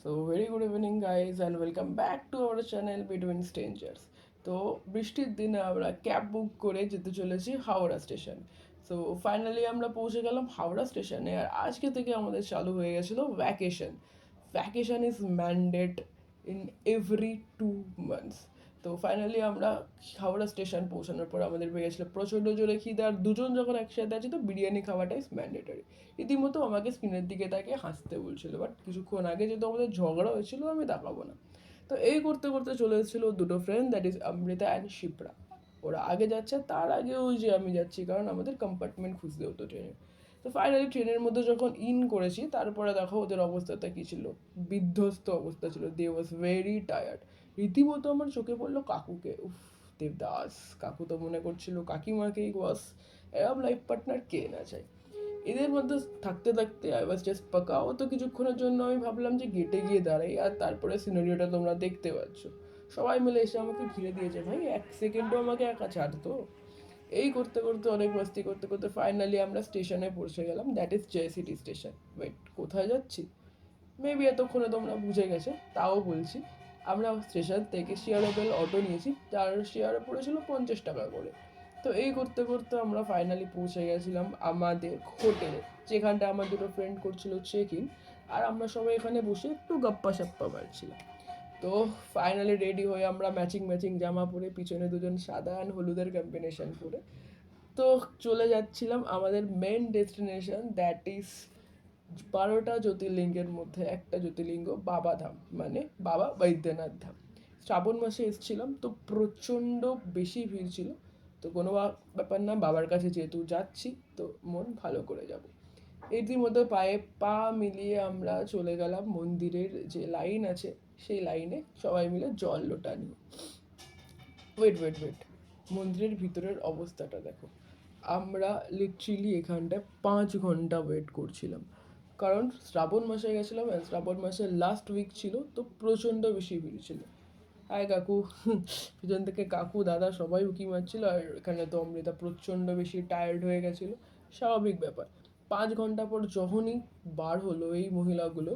So, very good evening, guys, and welcome back to our channel Between Strangers. তো বৃষ্টির দিনে আমরা cab book করে যেতে চলেছি হাওড়া স্টেশন। সো ফাইনালি আমরা পৌঁছে গেলাম হাওড়া স্টেশনে, আর আজকে থেকে আমাদের চালু হয়ে গেছিলো vacation. Vacation is mandate in every 2 months। তো ফাইনালি আমরা হাওড়া স্টেশন পৌঁছানোর পর আমাদের পেয়ে গেছিলো প্রচণ্ড জোরে খিদে, আর দুজন যখন একসাথে আছি তো বিরিয়ানি খাওয়াটা ইজ ম্যান্ডেটারি। রীতিমতো আমাকে স্ক্রিনের দিকে তাকিয়ে হাসতে বলছিল, বাট কিছুক্ষণ আগে যেহেতু আমাদের ঝগড়া হয়েছিল আমি তাকাবো না। তো এই করতে করতে চলে এসেছিলো দুটো friend, that is Amrita and Shipra. ওরা আগে যাচ্ছে, তার আগে ওই যে আমি যাচ্ছি, কারণ আমাদের কম্পার্টমেন্ট খুঁজতে হতো ট্রেনে। তো ফাইনালি ট্রেনের মধ্যে যখন ইন করেছি, তারপরে দেখো ওদের অবস্থাটা কী ছিল। বিধ্বস্ত অবস্থা ছিল, দে ওয়াজ ভেরি টায়ার্ড। রীতিমতো আমার চোখে পড়লো কাকুকে। উফ, দেবদাস কাকু তো মনে করছিল কাকিমাকেই বস। এরম লাইফ পার্টনার কে না চাই। এদের মধ্যে থাকতে থাকতে আই ওয়াজ জাস্ট পাকাও। তো কিছুক্ষণের জন্য আমি ভাবলাম যে গেটে গিয়ে দাঁড়াই, আর তারপরে সিনারিওটা তোমরা দেখতে পাচ্ছ। সবাই মিলে এসে আমাকে ঘিরে দিয়েছে, ভাই এক সেকেন্ডও আমাকে একা ছাড়তো। এই করতে করতে অনেক মাস্তি করতে করতে ফাইনালি আমরা স্টেশনে পৌঁছে গেলাম, দ্যাট ইজ জেএসিটি স্টেশন। ওয়েট, কোথায় যাচ্ছি? মেবি এতক্ষণে তোমরা বুঝে গেছো, তাও বলছি। আমরা স্টেশন থেকে শেয়ারেবল অটো নিয়েছি, যার শেয়ারে পড়েছিল 50 টাকা করে। তো এই করতে করতে আমরা ফাইনালি পৌঁছে গেছিলাম আমাদের হোটেলে, যেখানটা আমার দুটো ফ্রেন্ড করছিল চেক ইন, আর আমরা সবাই এখানে বসে একটু গপ্পা সাপ্পা মারছিলাম। তো ফাইনালি রেডি হয়ে আমরা ম্যাচিং ম্যাচিং জামা পরে, পিছনে দুজন সাদা অ্যান্ড হলুদের কম্বিনেশন করে তো চলে যাচ্ছিলাম আমাদের মেন ডেস্টিনেশন, দ্যাট ইজ 12টা জ্যোতির্লিঙ্গের মধ্যে একটা জ্যোতির্লিঙ্গ বাবাধাম, মানে বাবা বৈদ্যনাথ ধাম। শ্রাবণ মাসে এসেছিলাম, তো প্রচণ্ড বেশি ভিড় ছিল। তো কোনো ব্যাপার না, বাবার কাছে যেহেতু যাচ্ছি তো মন ভালো করে যাব। ইতিমধ্যে পায়ে পা মিলিয়ে আমরা চলে গেলাম মন্দিরের যে লাইন আছে সেই লাইনে, সবাই মিলে জল লোটা নিয়ে। ওয়েট ওয়েট ওয়েট, মন্দিরের ভিতরের অবস্থাটা দেখো। আমরা লিটারেলি এখানটায় 5 ঘন্টা ওয়েট করছিলাম, কারণ শ্রাবণ মাসে গেছিলাম, শ্রাবণ মাসের লাস্ট উইক ছিল, তো প্রচণ্ড বেশি ভিড় ছিল। হায় কাকু, পিছন থেকে কাকু দাদা সবাই উঁকি মারছিল, আর এখানে তো অমৃতা প্রচণ্ড বেশি টায়ার্ড হয়ে গেছিলো। স্বাভাবিক ব্যাপার। 5 ঘন্টা পর যখনই বার হলো এই মহিলাগুলো,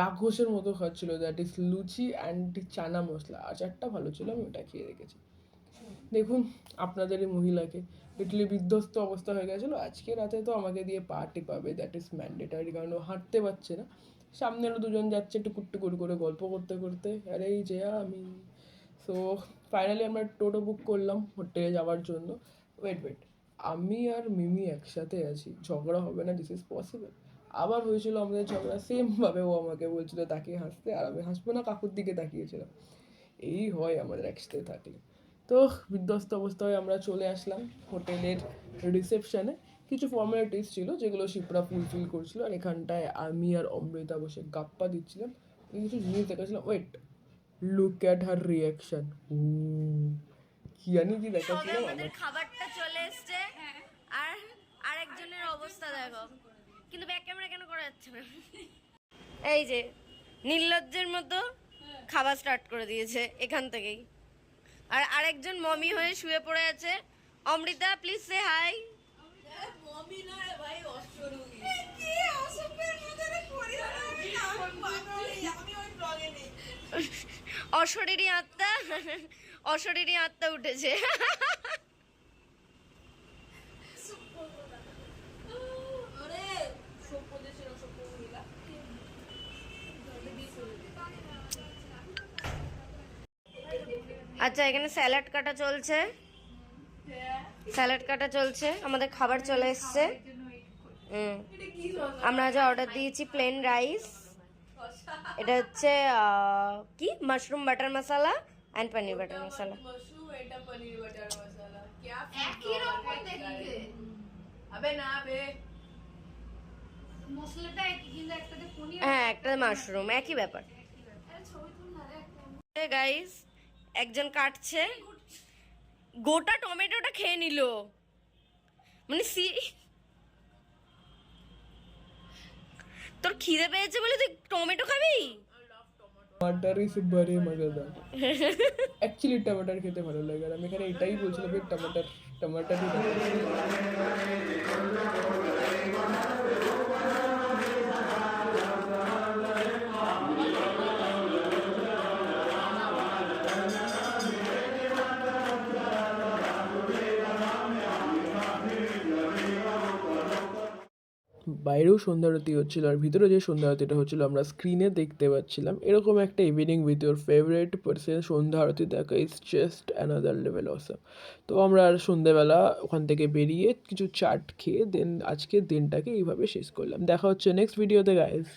রাক্ষসের মতো খাচ্ছিল, that is luchi and chana masala. আচারটা ভালো ছিল, আমি ওটা খেয়ে রেখেছি। দেখুন আপনাদের এই মহিলাকে, লিটারলি বিধ্বস্ত অবস্থা হয়ে গেছিলো। আজকে রাতে তো আমাকে দিয়ে পা টেপাবে, দ্যাট ইজ ম্যান্ডেটারি, কারণ ও হাঁটতে পারছে না। সামনে আরও দুজন যাচ্ছে টুকুর টুকুর করে গল্প করতে করতে, আরে এই যে আমি। সো ফাইনালি আমরা টোটো বুক করলাম হোটেলে যাওয়ার জন্য। ওয়েট ওয়েট, আমি আর মিমি একসাথে আছি, ঝগড়া হবে না? This is possible? আবার হয়েছিল আমাদের ঝগড়া, সেমভাবে ও আমাকে বলছিল তাকিয়ে হাসতে, আর আমি হাসবো না কাকুর দিকে তাকিয়েছিলাম। এই হয় আমাদের একসাথে থাকলে। তো বিধ্বস্ত অবস্থায় আমরা চলে আসলাম হোটেলের রিসেপশনে। কিছু ফর্মালিটিস ছিল যেগুলো শিপ্রা ফুলফিল করছিল, আর এখানটায় আমি আর অমৃতা বসে গাপ্পা দিচ্ছিলাম। কিছু জিনিস দেখাচ্ছিলাম। Wait, look at her reaction. কি জানি কি দেখাচ্ছিলাম আমাদের খাবারটা চলে এসেছে, আর আরেকজনের অবস্থা দেখো, কিন্তু ব্যাক ক্যামেরা কেন করা যাচ্ছে না? এই যে নির্লজ্জের মতো খাবার স্টার্ট করে দিয়েছে এখান থেকেই, আর আরেকজন মমি হয়ে শুয়ে পড়ে আছে। Amrita please say hi. Mummy না ভাই, অশ্বরূপী। অশরীরী আত্মা, অশরীরী আত্মা উঠেছে। আচ্ছা, এখানে স্যালাড কাটা চলছে, স্যালাড কাটা চলছে। আমাদের খাবার চলে এসছে। আমরা যা অর্ডার দিয়েছি প্লেন রাইস, এটা হচ্ছে কি mushroom butter masala and paneer butter masala. Mushroom, এটা পনির বাটার মশলা। क्या একই রকম দেখতে। আবে না বে, মশলাটা একই, কিন্তু একটাতে পনির, হ্যাঁ একটা মাশরুম, একই ব্যাপার। ছবি তুল না রে। গাইস, একজন কাটছে, গোটা টমেটোটা খেয়ে নিল, মানে তোর খিদে পেয়েছে বলে তুই টমেটো খাবি? टमाटर इज बड़े मजेदार। एक्चुअली टमाटर খেতে ভালো লাগে, আর আমি এখানে এটাই বলছিলাম যে টমাটার টমাটারই বাইরেও সন্ধ্যা আরতি হচ্ছিলো আর ভিতরে যে সন্ধ্যা আরতিটা হচ্ছিলো আমরা স্ক্রিনে দেখতে পাচ্ছিলাম। এরকম একটা evening with your favourite person সন্ধ্যা আরতি দেখা is just another level awesome. তো আমরা আর সন্ধ্যেবেলা ওখান থেকে বেরিয়ে কিছু চাট খেয়ে দেন আজকের দিনটাকে এইভাবে শেষ করলাম। দেখা হচ্ছে নেক্সট ভিডিওতে গাইস।